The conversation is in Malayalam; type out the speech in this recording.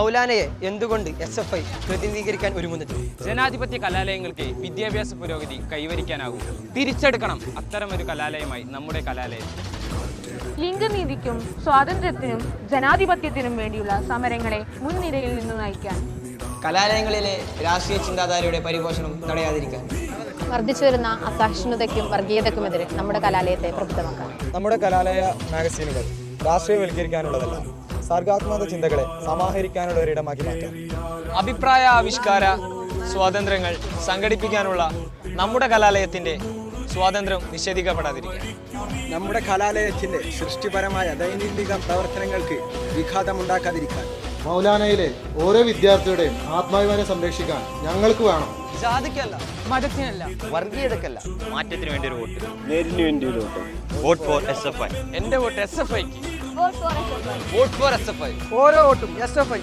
മൗലാനയെ എന്തുകൊണ്ട് SFI പ്രതിനിധീകരിക്കാൻ ഒരുങ്ങുന്നത്? ജനാധിപത്യ കലാലയങ്ങൾക്ക് വിദ്യാഭ്യാസ പുരോഗതി കൈവരിക്കാനാകും. തിരിച്ചെടുക്കണം അത്തരമൊരു കലാലയമായി നമ്മുടെ കലാലയം. ലിംഗനീതിക്കും സ്വാതന്ത്ര്യത്തിനും ജനാധിപത്യത്തിനും വേണ്ടിയുള്ള സമരങ്ങളെ മുൻനിരയിൽ നിന്ന് നയിക്കാൻ. കലാലയങ്ങളിലെ രാഷ്ട്രീയ ചിന്താധാരയുടെ പരിപോഷണം തടയാതിരിക്കാൻ. വർദ്ധിച്ചു വരുന്ന അസഹിഷ്ണുതയ്ക്കും വർഗീയതയ്ക്കുമെതിരെ നമ്മുടെ കലാലയത്തെ പ്രബുദ്ധമാക്കാം. നമ്മുടെ കലാലയ മാഗസീനുകൾ രാഷ്ട്രീയവൽക്കരിക്കാനുള്ളതല്ല, സർഗാത്മക ചിന്തകളെ സമാഹരിക്കാനുള്ള ഒരിടമാക്കി മാറ്റാം. അഭിപ്രായ ആവിഷ്കാര സ്വാതന്ത്ര്യങ്ങൾ സംഘടിപ്പിക്കാനുള്ള നമ്മുടെ കലാലയത്തിന്റെ സ്വാതന്ത്ര്യം നിഷേധിക്കപ്പെടാതിരിക്കാൻ. നമ്മുടെ കലാലയത്തിന്റെ സൃഷ്ടിപരമായ ദൈനംദിന പ്രവർത്തനങ്ങൾക്ക് വിഘാതമുണ്ടാക്കാതിരിക്കാൻ. മൗലാനയിലെ ഓരോ വിദ്യാർത്ഥിയുടെയും ആത്മാഭിമാനം സംരക്ഷിക്കാൻ ഞങ്ങൾക്ക് വേണം. ജാതിക്കല്ല, മതത്തിനല്ല, വർഗീയതക്കല്ല, മാറ്റത്തിന് വേണ്ടി ഒരു വോട്ട്. നേരിന് വേണ്ടി ഒരു വോട്ട്. Vote four SFI. എന്റെ vote SFI. Vote four SFI. ഓരോ വോട്ടും SFI.